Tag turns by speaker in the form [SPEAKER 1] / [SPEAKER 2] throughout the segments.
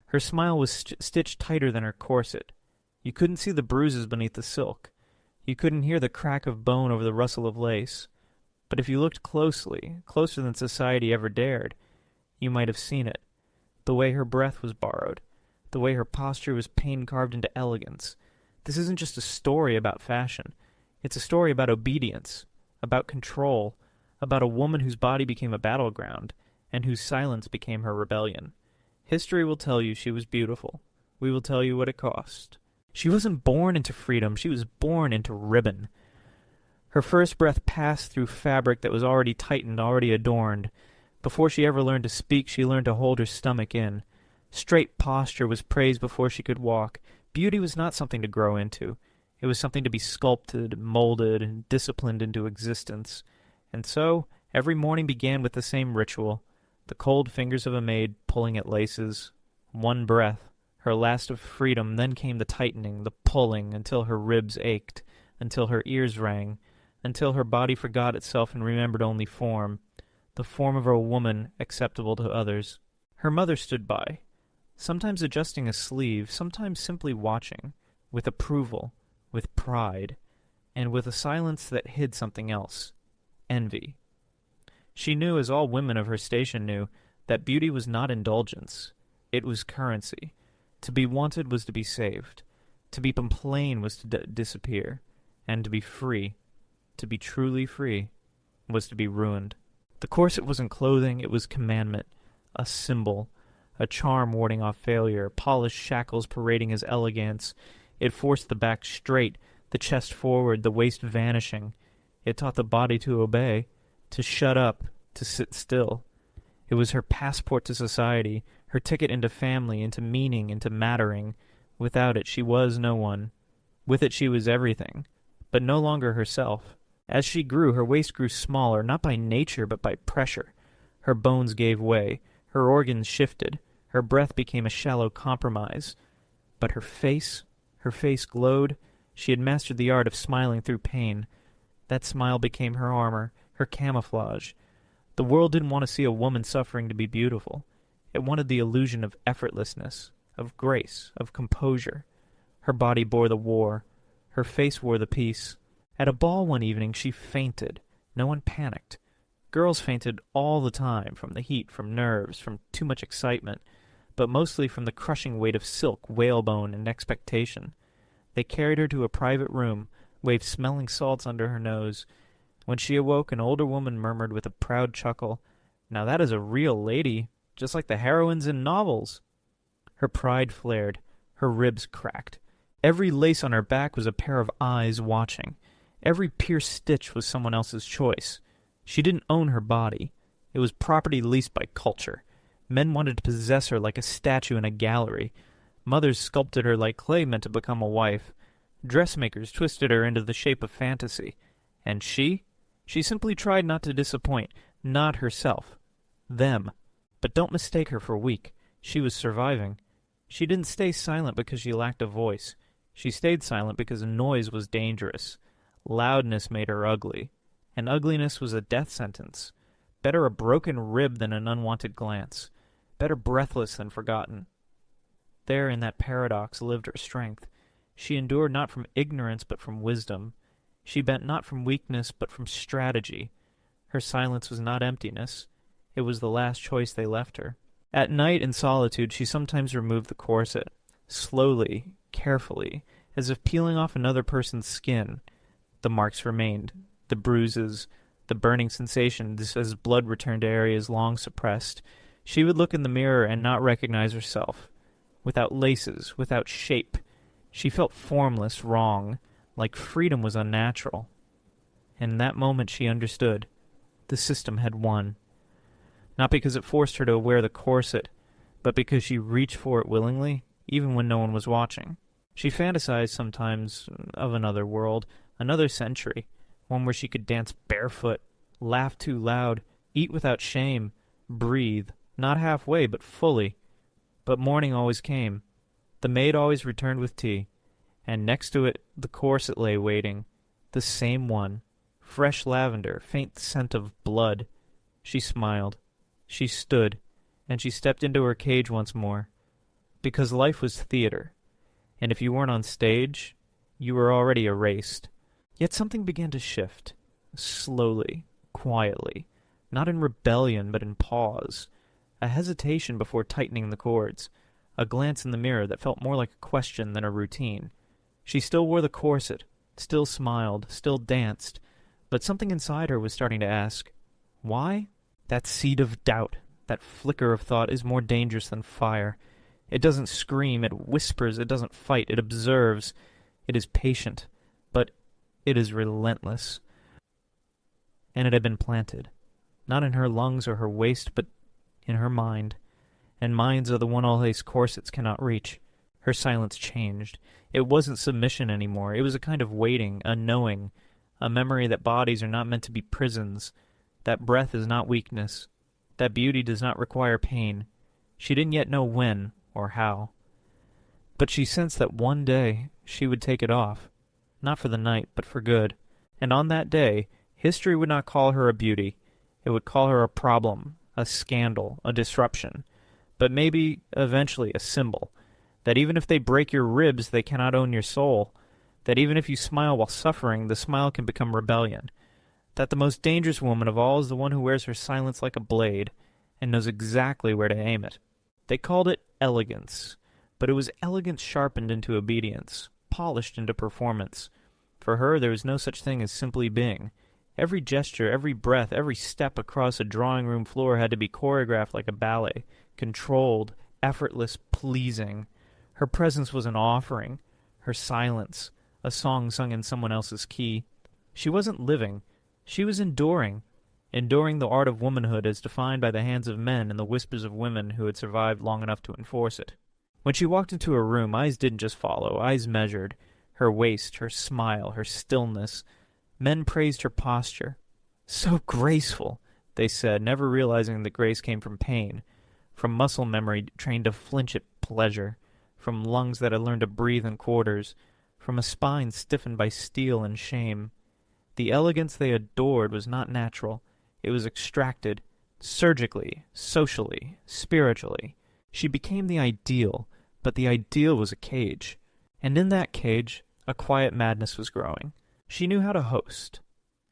[SPEAKER 1] Her smile was stitched tighter than her corset. You couldn't see the bruises beneath the silk. You couldn't hear the crack of bone over the rustle of lace. But if you looked closely, closer than society ever dared, you might have seen it. The way her breath was borrowed. The way her posture was pain-carved into elegance. This isn't just a story about fashion. It's a story about obedience, about control, about a woman whose body became a battleground, and whose silence became her rebellion. History will tell you she was beautiful. We will tell you what it cost. She wasn't born into freedom. She was born into ribbon. Her first breath passed through fabric that was already tightened, already adorned. Before she ever learned to speak, she learned to hold her stomach in. Straight posture was praised before she could walk. Beauty was not something to grow into. It was something to be sculpted, molded, and disciplined into existence. And so, every morning began with the same ritual, the cold fingers of a maid pulling at laces. One breath, her last of freedom, then came the tightening, the pulling, until her ribs ached, until her ears rang, until her body forgot itself and remembered only form, the form of a woman acceptable to others. Her mother stood by, sometimes adjusting a sleeve, sometimes simply watching, with approval, with pride, and with a silence that hid something else, envy. She knew, as all women of her station knew, that beauty was not indulgence. It was currency. To be wanted was to be saved. To be plain was to disappear. And to be free, to be truly free, was to be ruined. The corset wasn't clothing, it was commandment, a symbol, a charm warding off failure, polished shackles parading as elegance. It forced the back straight, the chest forward, the waist vanishing. It taught the body to obey, to shut up, to sit still. It was her passport to society, her ticket into family, into meaning, into mattering. Without it, she was no one. With it, she was everything, but no longer herself. As she grew, her waist grew smaller, not by nature, but by pressure. Her bones gave way, her organs shifted, her breath became a shallow compromise. But her face glowed. She had mastered the art of smiling through pain. That smile became her armor, her camouflage. The world didn't want to see a woman suffering to be beautiful. It wanted the illusion of effortlessness, of grace, of composure. Her body bore the war. Her face wore the peace. At a ball one evening she fainted. No one panicked. Girls fainted all the time, from the heat, from nerves, from too much excitement, but mostly from the crushing weight of silk, whalebone, and expectation. They carried her to a private room, waved smelling salts under her nose. When she awoke, an older woman murmured with a proud chuckle, "Now that is a real lady, just like the heroines in novels." Her pride flared. Her ribs cracked. Every lace on her back was a pair of eyes watching. Every pierced stitch was someone else's choice. She didn't own her body. It was property leased by culture. Men wanted to possess her like a statue in a gallery. Mothers sculpted her like clay meant to become a wife. Dressmakers twisted her into the shape of fantasy. And she simply tried not to disappoint, not herself. Them. But don't mistake her for weak. She was surviving. She didn't stay silent because she lacked a voice. She stayed silent because noise was dangerous. Loudness made her ugly. And ugliness was a death sentence. Better a broken rib than an unwanted glance. Better breathless than forgotten. There in that paradox lived her strength. She endured not from ignorance but from wisdom. She bent not from weakness but from strategy. Her silence was not emptiness. It was the last choice they left her. At night in solitude she sometimes removed the corset, slowly, carefully, as if peeling off another person's skin. The marks remained, the bruises, the burning sensations as blood returned to areas long suppressed. She would look in the mirror and not recognize herself. Without laces, without shape, she felt formless, wrong, like freedom was unnatural. And in that moment she understood. The system had won. Not because it forced her to wear the corset, but because she reached for it willingly, even when no one was watching. She fantasized sometimes of another world, another century, one where she could dance barefoot, laugh too loud, eat without shame, breathe, not halfway, but fully. But morning always came. The maid always returned with tea, and next to it the corset lay waiting, the same one, fresh lavender, faint scent of blood. She smiled. She stood, and she stepped into her cage once more. Because life was theater, and if you weren't on stage, you were already erased. Yet something began to shift, slowly, quietly, not in rebellion but in pause, a hesitation before tightening the cords, a glance in the mirror that felt more like a question than a routine. She still wore the corset, still smiled, still danced, but something inside her was starting to ask, why? That seed of doubt, that flicker of thought is more dangerous than fire. It doesn't scream, it whispers, it doesn't fight, it observes. It is patient, but it is relentless. And it had been planted, not in her lungs or her waist, but in her mind. And minds are the one all lace corsets cannot reach. Her silence changed. It wasn't submission anymore. It was a kind of waiting, a knowing, a memory that bodies are not meant to be prisons, that breath is not weakness, that beauty does not require pain. She didn't yet know when or how. But she sensed that one day she would take it off, not for the night, but for good. And on that day, history would not call her a beauty. It would call her a problem, a scandal, a disruption, but maybe, eventually, a symbol, that even if they break your ribs, they cannot own your soul, that even if you smile while suffering, the smile can become rebellion, that the most dangerous woman of all is the one who wears her silence like a blade, and knows exactly where to aim it. They called it elegance, but it was elegance sharpened into obedience, polished into performance. For her, there was no such thing as simply being. Every gesture, every breath, every step across a drawing-room floor had to be choreographed like a ballet, controlled, effortless, pleasing. Her presence was an offering, her silence, a song sung in someone else's key. She wasn't living, she was enduring the art of womanhood as defined by the hands of men and the whispers of women who had survived long enough to enforce it. When she walked into a room, eyes didn't just follow, eyes measured, her waist, her smile, her stillness. Men praised her posture. So graceful, they said, never realizing that grace came from pain, from muscle memory trained to flinch at pleasure, from lungs that had learned to breathe in quarters, from a spine stiffened by steel and shame. The elegance they adored was not natural. It was extracted, surgically, socially, spiritually. She became the ideal, but the ideal was a cage. And in that cage, a quiet madness was growing. She knew how to host,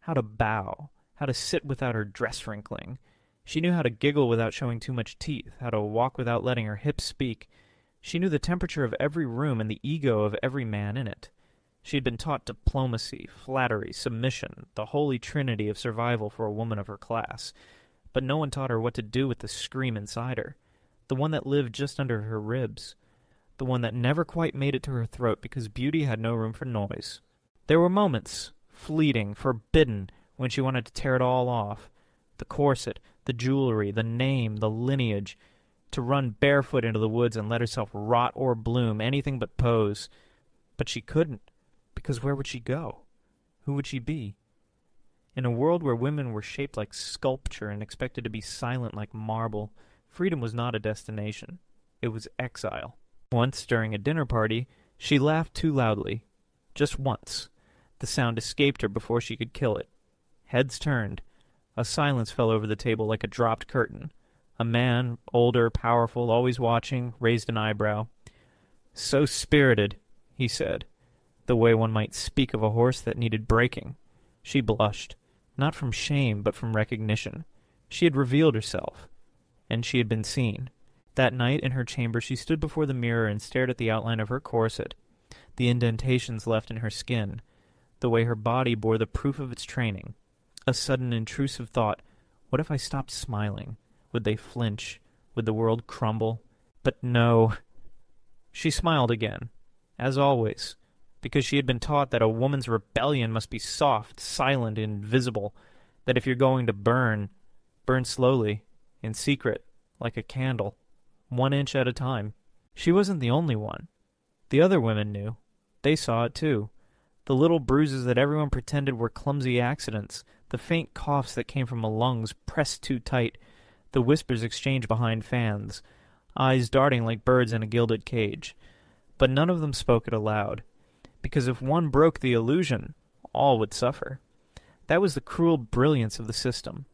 [SPEAKER 1] how to bow, how to sit without her dress wrinkling. She knew how to giggle without showing too much teeth, how to walk without letting her hips speak. She knew the temperature of every room and the ego of every man in it. She had been taught diplomacy, flattery, submission, the holy trinity of survival for a woman of her class. But no one taught her what to do with the scream inside her, the one that lived just under her ribs, the one that never quite made it to her throat because beauty had no room for noise. There were moments, fleeting, forbidden, when she wanted to tear it all off. The corset, the jewelry, the name, the lineage. To run barefoot into the woods and let herself rot or bloom, anything but pose. But she couldn't, because where would she go? Who would she be? In a world where women were shaped like sculpture and expected to be silent like marble, freedom was not a destination. It was exile. Once, during a dinner party, she laughed too loudly. Just once. The sound escaped her before she could kill it. Heads turned. A silence fell over the table like a dropped curtain. A man, older, powerful, always watching, raised an eyebrow. "So spirited," he said, the way one might speak of a horse that needed breaking. She blushed, not from shame, but from recognition. She had revealed herself, and she had been seen. That night, in her chamber, she stood before the mirror and stared at the outline of her corset, the indentations left in her skin, the way her body bore the proof of its training. A sudden intrusive thought, what if I stopped smiling? Would they flinch? Would the world crumble? But no. She smiled again, as always, because she had been taught that a woman's rebellion must be soft, silent, invisible, that if you're going to burn, burn slowly, in secret, like a candle, 1 inch at a time. She wasn't the only one. The other women knew. They saw it too. The little bruises that everyone pretended were clumsy accidents, the faint coughs that came from the lungs pressed too tight, the whispers exchanged behind fans, eyes darting like birds in a gilded cage. But none of them spoke it aloud, because if one broke the illusion, all would suffer. That was the cruel brilliance of the system.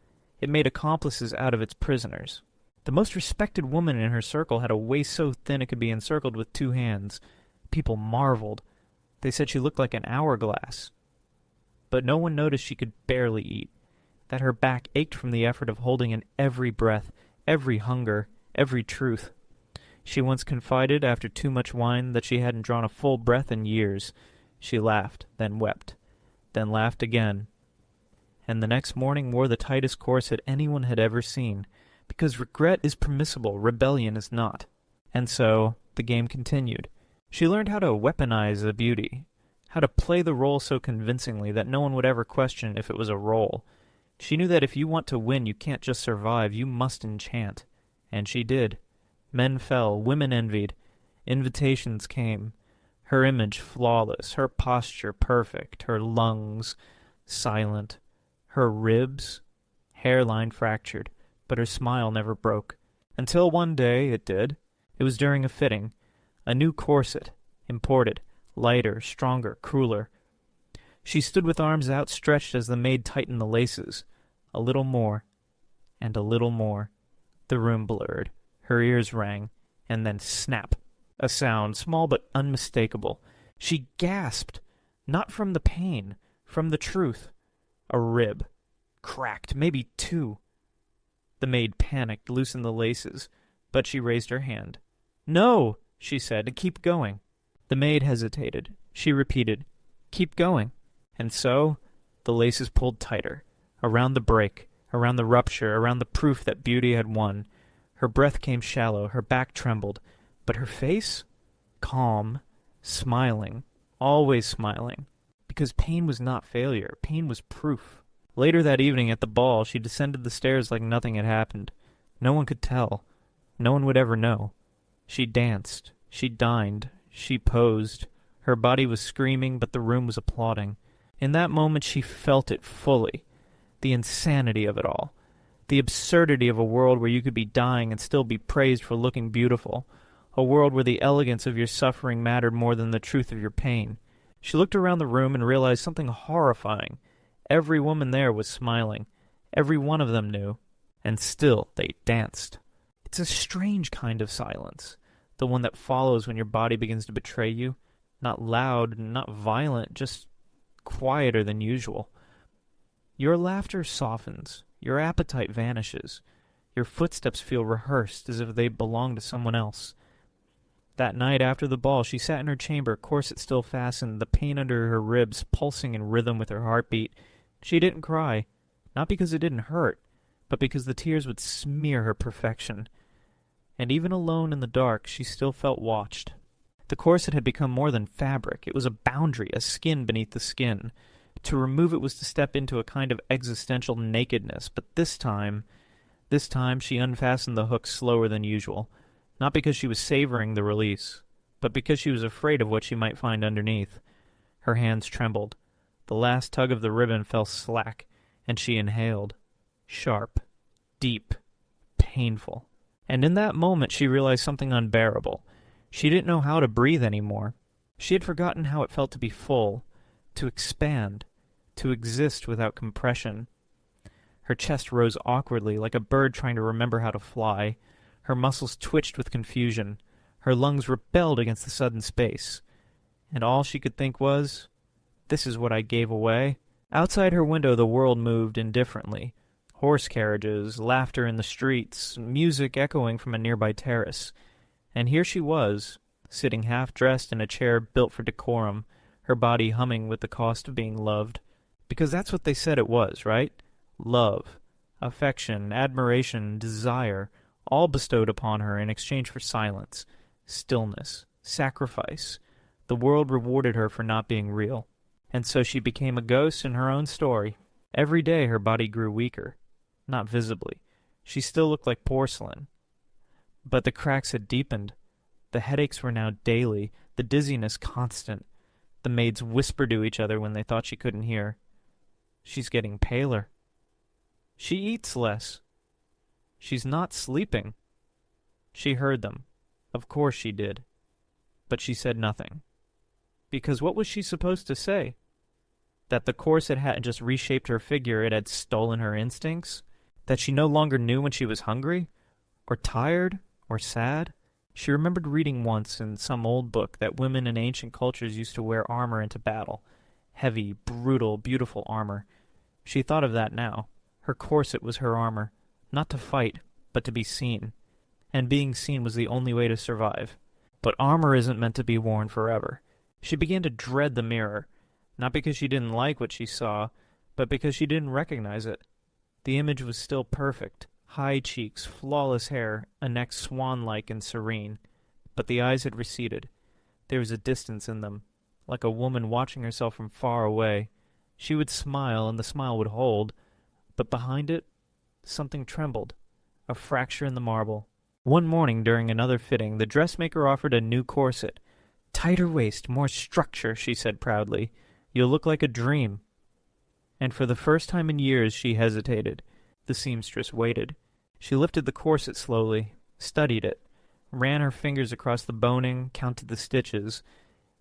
[SPEAKER 1] It made accomplices out of its prisoners. The most respected woman in her circle had a waist so thin it could be encircled with 2 hands. People marveled. They said she looked like an hourglass. But no one noticed she could barely eat, that her back ached from the effort of holding in every breath, every hunger, every truth. She once confided, after too much wine, that she hadn't drawn a full breath in years. She laughed, then wept, then laughed again, and the next morning wore the tightest corset anyone had ever seen, because regret is permissible, rebellion is not. And so the game continued. She learned how to weaponize the beauty, how to play the role so convincingly that no one would ever question if it was a role. She knew that if you want to win, you can't just survive, you must enchant. And she did. Men fell, women envied. Invitations came. Her image flawless, her posture perfect, her lungs silent, her ribs, hairline fractured, but her smile never broke. Until one day it did. It was during a fitting. A new corset, imported, lighter, stronger, crueler. She stood with arms outstretched as the maid tightened the laces. A little more, and a little more. The room blurred. Her ears rang, and then snap. A sound, small but unmistakable. She gasped, not from the pain, from the truth. A rib. Cracked, maybe 2. The maid panicked, loosened the laces, but she raised her hand. "No," she said, "keep going." The maid hesitated. She repeated, "Keep going." And so the laces pulled tighter, around the break, around the rupture, around the proof that beauty had won. Her breath came shallow, her back trembled, but her face? Calm, smiling, always smiling, because pain was not failure, pain was proof. Later that evening at the ball, she descended the stairs like nothing had happened. No one could tell. No one would ever know. She danced, she dined, she posed. Her body was screaming, but the room was applauding. In that moment she felt it fully, the insanity of it all. The absurdity of a world where you could be dying and still be praised for looking beautiful. A world where the elegance of your suffering mattered more than the truth of your pain. She looked around the room and realized something horrifying. Every woman there was smiling. Every one of them knew. And still they danced. It's a strange kind of silence. The one that follows when your body begins to betray you. Not loud, not violent, just quieter than usual. Your laughter softens. Your appetite vanishes. Your footsteps feel rehearsed, as if they belonged to someone else. That night after the ball, she sat in her chamber, corset still fastened, the pain under her ribs pulsing in rhythm with her heartbeat. She didn't cry, not because it didn't hurt, but because the tears would smear her perfection. And even alone in the dark, she still felt watched. The corset had become more than fabric. It was a boundary, a skin beneath the skin. To remove it was to step into a kind of existential nakedness, but this time she unfastened the hook slower than usual, not because she was savoring the release, but because she was afraid of what she might find underneath. Her hands trembled. The last tug of the ribbon fell slack, and she inhaled. Sharp, deep, painful. And in that moment she realized something unbearable. She didn't know how to breathe anymore. She had forgotten how it felt to be full, to expand, to exist without compression. Her chest rose awkwardly, like a bird trying to remember how to fly. Her muscles twitched with confusion. Her lungs rebelled against the sudden space. And all she could think was, "This is what I gave away." Outside her window the world moved indifferently. Horse carriages, laughter in the streets, music echoing from a nearby terrace. And here she was, sitting half-dressed in a chair built for decorum, her body humming with the cost of being loved. Because that's what they said it was, right? Love, affection, admiration, desire, all bestowed upon her in exchange for silence, stillness, sacrifice. The world rewarded her for not being real. And so she became a ghost in her own story. Every day her body grew weaker. Not visibly. She still looked like porcelain. But the cracks had deepened. The headaches were now daily, the dizziness constant. The maids whispered to each other when they thought she couldn't hear. "She's getting paler. She eats less. She's not sleeping." She heard them. Of course she did. But she said nothing. Because what was she supposed to say? That the corset hadn't just reshaped her figure, it had stolen her instincts? That she no longer knew when she was hungry? Or tired? Or sad? She remembered reading once in some old book that women in ancient cultures used to wear armor into battle. Heavy, brutal, beautiful armor. She thought of that now. Her corset was her armor. Not to fight, but to be seen. And being seen was the only way to survive. But armor isn't meant to be worn forever. She began to dread the mirror, not because she didn't like what she saw, but because she didn't recognize it. The image was still perfect. High cheeks, flawless hair, a neck swan-like and serene. But the eyes had receded. There was a distance in them, like a woman watching herself from far away. She would smile, and the smile would hold, but behind it, something trembled, a fracture in the marble. One morning during another fitting, the dressmaker offered a new corset. "Tighter waist, more structure," she said proudly. "You'll look like a dream." And for the first time in years she hesitated. The seamstress waited. She lifted the corset slowly, studied it, ran her fingers across the boning, counted the stitches.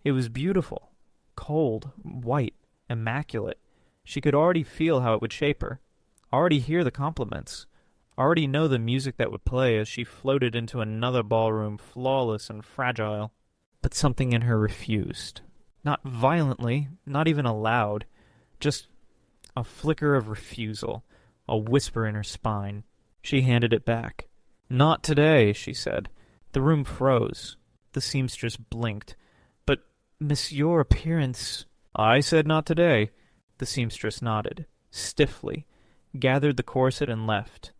[SPEAKER 1] It was beautiful, cold, white, immaculate. She could already feel how it would shape her, already hear the compliments, already know the music that would play as she floated into another ballroom, flawless and fragile. But something in her refused. Not violently, not even aloud, just a flicker of refusal, a whisper in her spine. She handed it back. "Not today," she said. The room froze. The seamstress blinked. "But, miss, your appearance—" "I said not today." The seamstress nodded, stiffly, gathered the corset and left.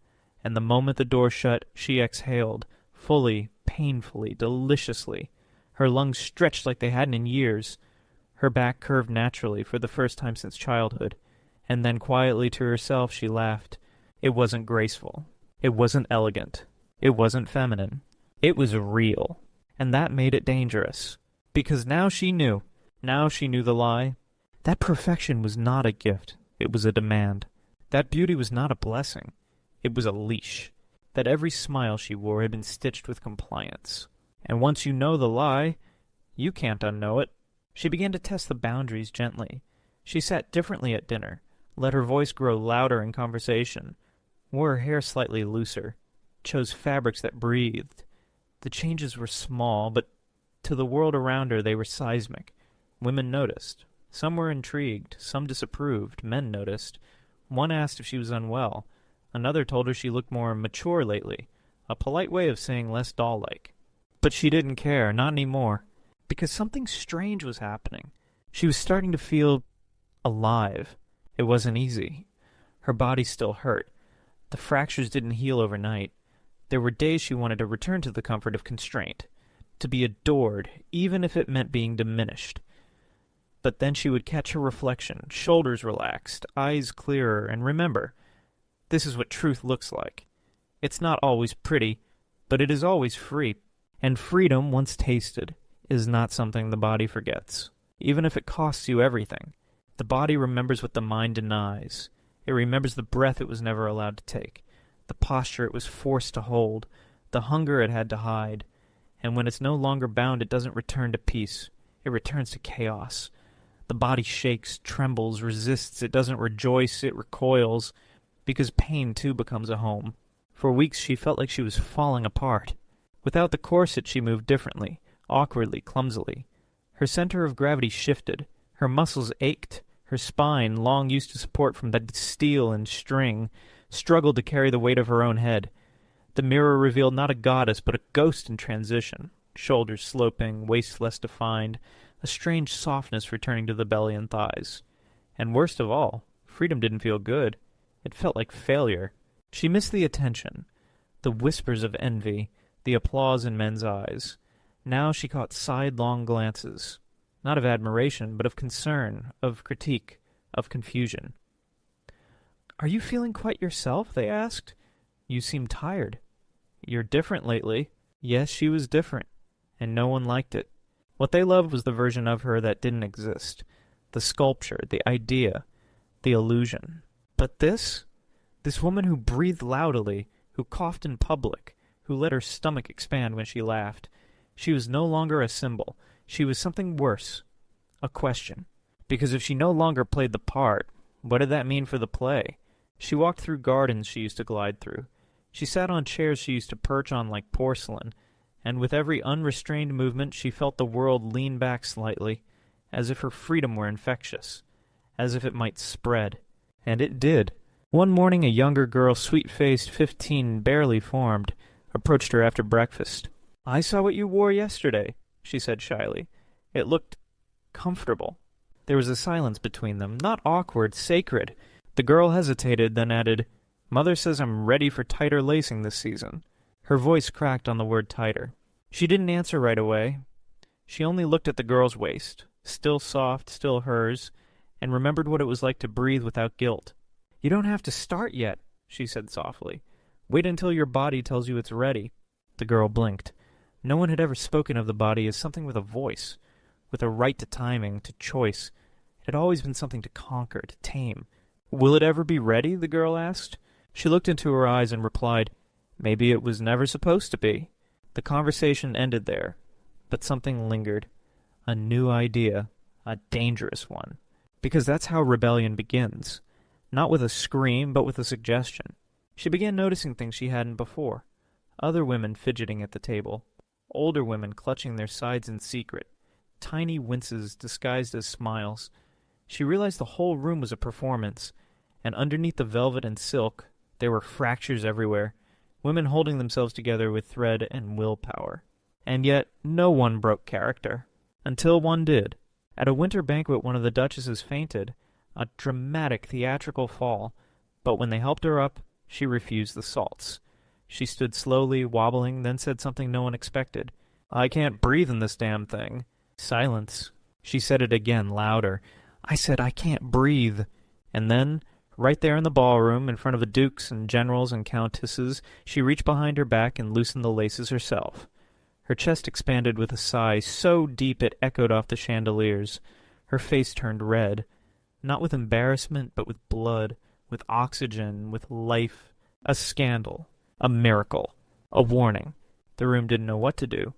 [SPEAKER 1] And the moment the door shut, she exhaled, fully, painfully, deliciously. Her lungs stretched like they hadn't in years. Her back curved naturally for the first time since childhood. And then quietly to herself she laughed. It wasn't graceful. It wasn't elegant. It wasn't feminine. It was real. And that made it dangerous. Because now she knew. Now she knew the lie. That perfection was not a gift. It was a demand. That beauty was not a blessing. It was a leash. That every smile she wore had been stitched with compliance. And once you know the lie, you can't unknow it. She began to test the boundaries gently. She sat differently at dinner, let her voice grow louder in conversation, wore her hair slightly looser, chose fabrics that breathed. The changes were small, but to the world around her they were seismic. Women noticed. Some were intrigued, some disapproved. Men noticed. One asked if she was unwell. Another told her she looked more mature lately, a polite way of saying less doll-like. But she didn't care, not anymore, because something strange was happening. She was starting to feel alive. It wasn't easy. Her body still hurt. The fractures didn't heal overnight. There were days she wanted to return to the comfort of constraint, to be adored, even if it meant being diminished. But then she would catch her reflection, shoulders relaxed, eyes clearer, and remember, this is what truth looks like. It's not always pretty, but it is always free. And freedom, once tasted, is not something the body forgets, even if it costs you everything. The body remembers what the mind denies. It remembers the breath it was never allowed to take, the posture it was forced to hold, the hunger it had to hide. And when it's no longer bound, it doesn't return to peace. It returns to chaos. The body shakes, trembles, resists. It doesn't rejoice. It recoils, because pain, too, becomes a home. For weeks she felt like she was falling apart. Without the corset she moved differently, awkwardly, clumsily. Her center of gravity shifted. Her muscles ached. Her spine, long used to support from that steel and string, struggled to carry the weight of her own head. The mirror revealed not a goddess, but a ghost in transition. Shoulders sloping, waist less defined, a strange softness returning to the belly and thighs. And worst of all, freedom didn't feel good. It felt like failure. She missed the attention, the whispers of envy, the applause in men's eyes. Now she caught sidelong glances, not of admiration, but of concern, of critique, of confusion. "Are you feeling quite yourself?" they asked. "You seem tired. You're different lately." Yes, she was different, and no one liked it. What they loved was the version of her that didn't exist, the sculpture, the idea, the illusion. But this woman who breathed loudly, who coughed in public, who let her stomach expand when she laughed, she was no longer a symbol. She was something worse, a question. Because if she no longer played the part, what did that mean for the play? She walked through gardens she used to glide through. She sat on chairs she used to perch on like porcelain, and with every unrestrained movement she felt the world lean back slightly, as if her freedom were infectious, as if it might spread. And it did. One morning a younger girl, sweet-faced, 15, barely formed, approached her after breakfast. "I saw what you wore yesterday," she said shyly. "It looked comfortable." There was a silence between them, not awkward, sacred. The girl hesitated, then added, "Mother says I'm ready for tighter lacing this season." Her voice cracked on the word tighter. She didn't answer right away. She only looked at the girl's waist, still soft, still hers, and remembered what it was like to breathe without guilt. "You don't have to start yet," she said softly. "Wait until your body tells you it's ready." The girl blinked. No one had ever spoken of the body as something with a voice, with a right to timing, to choice. It had always been something to conquer, to tame. "Will it ever be ready?" the girl asked. She looked into her eyes and replied, "Maybe it was never supposed to be." The conversation ended there, but something lingered. A new idea, a dangerous one. Because that's how rebellion begins. Not with a scream, but with a suggestion. She began noticing things she hadn't before. Other women fidgeting at the table. Older women clutching their sides in secret. Tiny winces disguised as smiles. She realized the whole room was a performance, and underneath the velvet and silk there were fractures everywhere, women holding themselves together with thread and willpower. And yet no one broke character. Until one did. At a winter banquet one of the duchesses fainted, a dramatic theatrical fall, but when they helped her up, she refused the salts. She stood slowly, wobbling, then said something no one expected. "I can't breathe in this damn thing." Silence. She said it again, louder. "I said I can't breathe." And then, right there in the ballroom, in front of the dukes and generals and countesses, she reached behind her back and loosened the laces herself. Her chest expanded with a sigh so deep it echoed off the chandeliers. Her face turned red, not with embarrassment, but with blood, with oxygen, with life. A scandal. A miracle. A warning. The room didn't know what to do.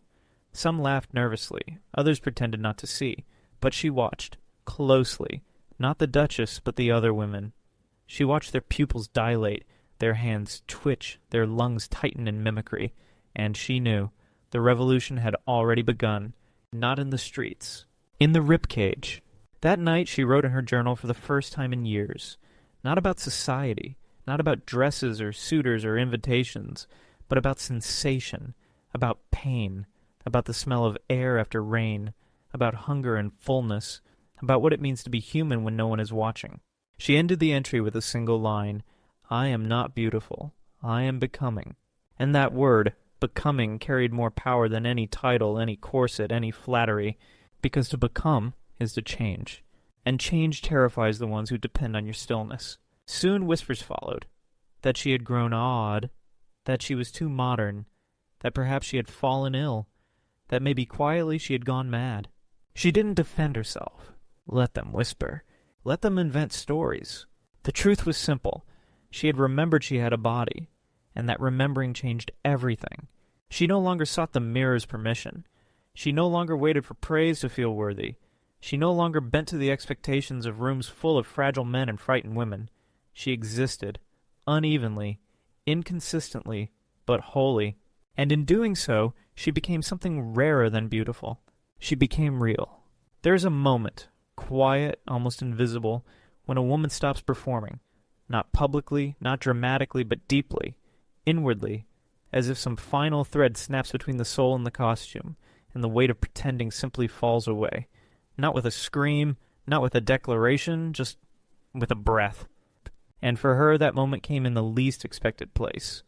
[SPEAKER 1] Some laughed nervously, others pretended not to see, but she watched, closely, not the Duchess, but the other women. She watched their pupils dilate, their hands twitch, their lungs tighten in mimicry, and she knew the revolution had already begun, not in the streets, in the ribcage. That night she wrote in her journal for the first time in years, not about society, not about dresses or suitors or invitations, but about sensation, about pain, about the smell of air after rain, about hunger and fullness, about what it means to be human when no one is watching. She ended the entry with a single line, "I am not beautiful. I am becoming." And that word, becoming, carried more power than any title, any corset, any flattery, because to become is to change. And change terrifies the ones who depend on your stillness. Soon whispers followed, that she had grown odd, that she was too modern, that perhaps she had fallen ill, that maybe quietly she had gone mad. She didn't defend herself. Let them whisper. Let them invent stories. The truth was simple. She had remembered she had a body, and that remembering changed everything. She no longer sought the mirror's permission. She no longer waited for praise to feel worthy. She no longer bent to the expectations of rooms full of fragile men and frightened women. She existed, unevenly, inconsistently, but wholly. And in doing so, she became something rarer than beautiful. She became real. There is a moment, quiet, almost invisible, when a woman stops performing, not publicly, not dramatically, but deeply, inwardly, as if some final thread snaps between the soul and the costume, and the weight of pretending simply falls away. Not with a scream, not with a declaration, just with a breath. And for her, that moment came in the least expected place.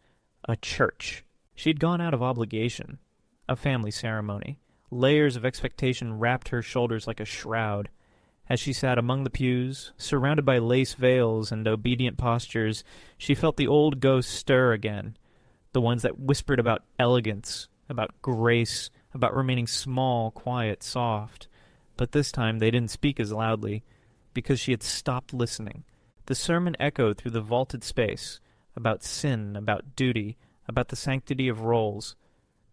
[SPEAKER 1] A church. She'd gone out of obligation. A family ceremony. Layers of expectation wrapped her shoulders like a shroud. As she sat among the pews, surrounded by lace veils and obedient postures, she felt the old ghosts stir again. The ones that whispered about elegance, about grace, about remaining small, quiet, soft. But this time they didn't speak as loudly, because she had stopped listening. The sermon echoed through the vaulted space, about sin, about duty, about the sanctity of roles.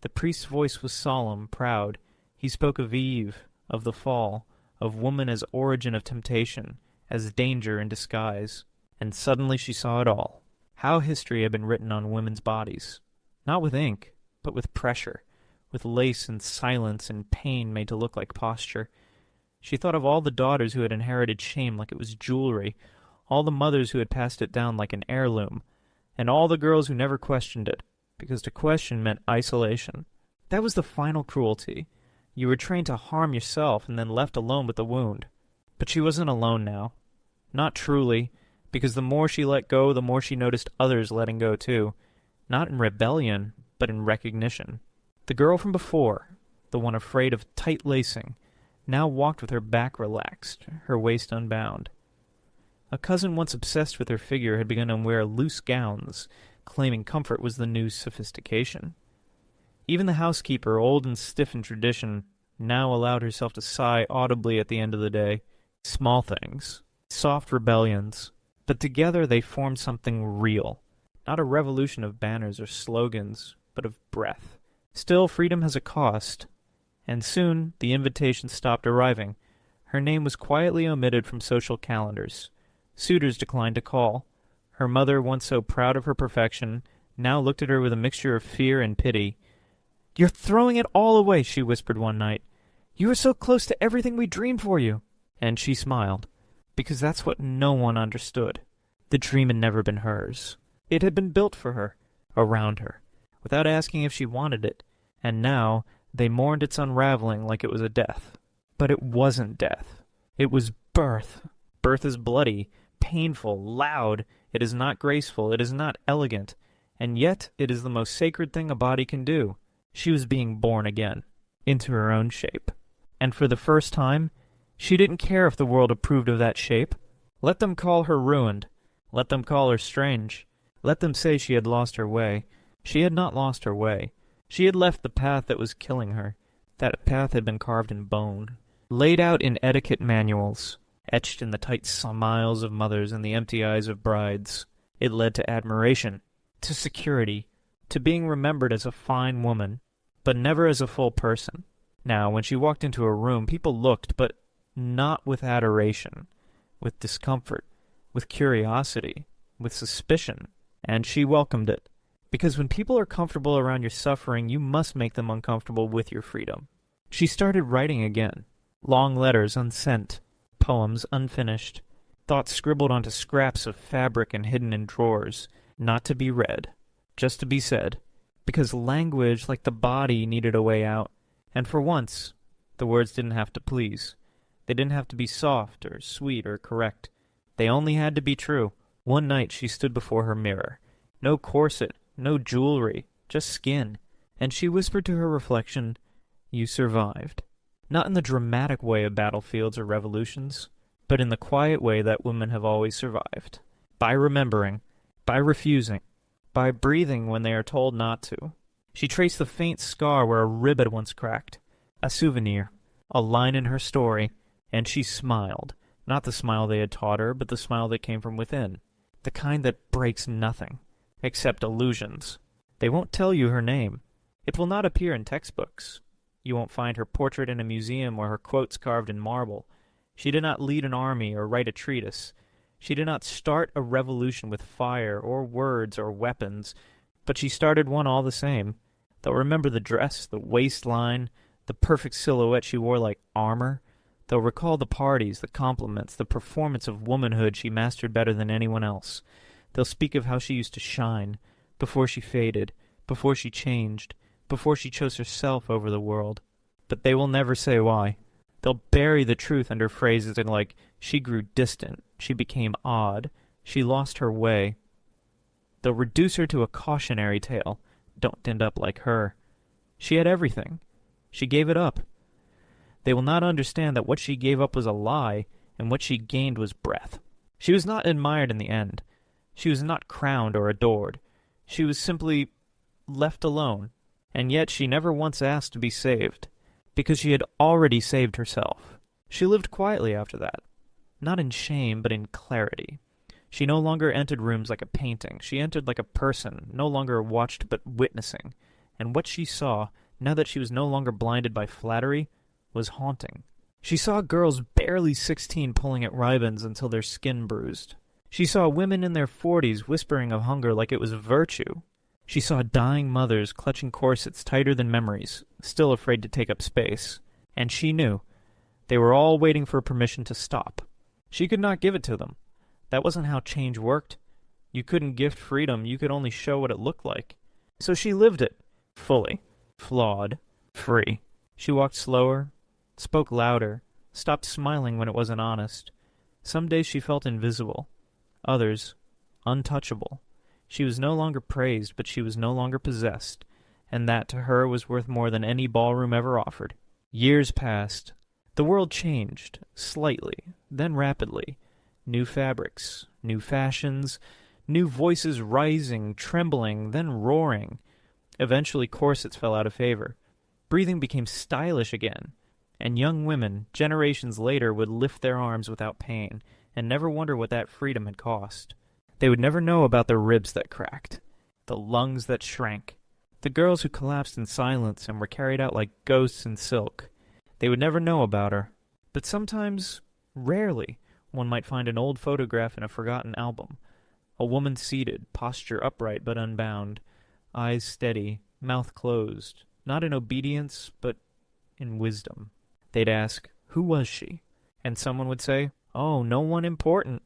[SPEAKER 1] The priest's voice was solemn, proud. He spoke of Eve, of the fall, of woman as origin of temptation, as danger in disguise. And suddenly she saw it all. How history had been written on women's bodies. Not with ink, but with pressure, with lace and silence and pain made to look like posture. She thought of all the daughters who had inherited shame like it was jewelry, all the mothers who had passed it down like an heirloom, and all the girls who never questioned it, because to question meant isolation. That was the final cruelty. You were trained to harm yourself and then left alone with the wound. But she wasn't alone now. Not truly, because the more she let go, the more she noticed others letting go too. Not in rebellion, but in recognition. The girl from before, the one afraid of tight-lacing, now walked with her back relaxed, her waist unbound. A cousin once obsessed with her figure had begun to wear loose gowns, claiming comfort was the new sophistication. Even the housekeeper, old and stiff in tradition, now allowed herself to sigh audibly at the end of the day. Small things, soft rebellions, but together they formed something real. Not a revolution of banners or slogans, but of breath. Still, freedom has a cost, and soon the invitations stopped arriving. Her name was quietly omitted from social calendars. Suitors declined to call. Her mother, once so proud of her perfection, now looked at her with a mixture of fear and pity. "You're throwing it all away," she whispered one night. "You were so close to everything we dreamed for you." And she smiled, because that's what no one understood. The dream had never been hers. It had been built for her, around her, without asking if she wanted it, and now they mourned its unraveling like it was a death. But it wasn't death. It was birth. Birth is bloody, painful, loud. It is not graceful. It is not elegant. And yet it is the most sacred thing a body can do. She was being born again, into her own shape. And for the first time, she didn't care if the world approved of that shape. Let them call her ruined. Let them call her strange. Let them say she had lost her way. She had not lost her way. She had left the path that was killing her. That path had been carved in bone, laid out in etiquette manuals, etched in the tight smiles of mothers and the empty eyes of brides. It led to admiration, to security, to being remembered as a fine woman, but never as a full person. Now, when she walked into a room, people looked, but not with adoration, with discomfort, with curiosity, with suspicion, and she welcomed it. Because when people are comfortable around your suffering, you must make them uncomfortable with your freedom. She started writing again. Long letters unsent, poems unfinished, thoughts scribbled onto scraps of fabric and hidden in drawers, not to be read, just to be said. Because language, like the body, needed a way out. And for once, the words didn't have to please. They didn't have to be soft or sweet or correct. They only had to be true. One night she stood before her mirror. No corset, no jewelry, just skin. And she whispered to her reflection, "You survived." Not in the dramatic way of battlefields or revolutions, but in the quiet way that women have always survived. By remembering, by refusing, by breathing when they are told not to. She traced the faint scar where a rib had once cracked. A souvenir, a line in her story, and she smiled. Not the smile they had taught her, but the smile that came from within. The kind that breaks nothing, except illusions. They won't tell you her name. It will not appear in textbooks. You won't find her portrait in a museum or her quotes carved in marble. She did not lead an army or write a treatise. She did not start a revolution with fire or words or weapons, but she started one all the same. They'll remember the dress, the waistline, the perfect silhouette she wore like armor. They'll recall the parties, the compliments, the performance of womanhood she mastered better than anyone else. They'll speak of how she used to shine, before she faded, before she changed, before she chose herself over the world. But they will never say why. They'll bury the truth under phrases like, she grew distant, she became odd, she lost her way. They'll reduce her to a cautionary tale. Don't end up like her. She had everything. She gave it up. They will not understand that what she gave up was a lie, and what she gained was breath. She was not admired in the end. She was not crowned or adored. She was simply left alone, and yet she never once asked to be saved, because she had already saved herself. She lived quietly after that, not in shame, but in clarity. She no longer entered rooms like a painting. She entered like a person, no longer watched but witnessing. And what she saw, now that she was no longer blinded by flattery, was haunting. She saw girls barely 16 pulling at ribbons until their skin bruised. She saw women in their 40s whispering of hunger like it was a virtue. She saw dying mothers clutching corsets tighter than memories, still afraid to take up space. And she knew. They were all waiting for permission to stop. She could not give it to them. That wasn't how change worked. You couldn't gift freedom, you could only show what it looked like. So she lived it, fully, flawed, free. She walked slower, spoke louder, stopped smiling when it wasn't honest. Some days she felt invisible, others untouchable. She was no longer praised, but she was no longer possessed, and that to her was worth more than any ballroom ever offered. Years passed. The world changed, slightly, then rapidly. New fabrics, new fashions, new voices rising, trembling, then roaring. Eventually corsets fell out of favor. Breathing became stylish again, and young women, generations later, would lift their arms without pain, and never wonder what that freedom had cost. They would never know about the ribs that cracked, the lungs that shrank, the girls who collapsed in silence and were carried out like ghosts in silk. They would never know about her. But sometimes, rarely, one might find an old photograph in a forgotten album. A woman seated, posture upright but unbound, eyes steady, mouth closed, not in obedience, but in wisdom. They'd ask, who was she? And someone would say, oh, no one important.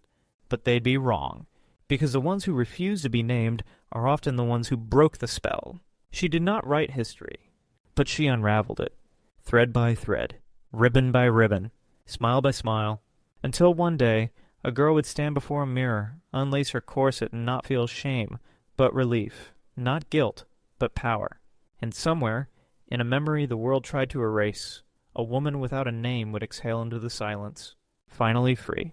[SPEAKER 1] But they'd be wrong, because the ones who refuse to be named are often the ones who broke the spell. She did not write history, but she unraveled it, thread by thread, ribbon by ribbon, smile by smile, until one day a girl would stand before a mirror, unlace her corset and not feel shame, but relief, not guilt, but power. And somewhere, in a memory the world tried to erase, a woman without a name would exhale into the silence, finally free.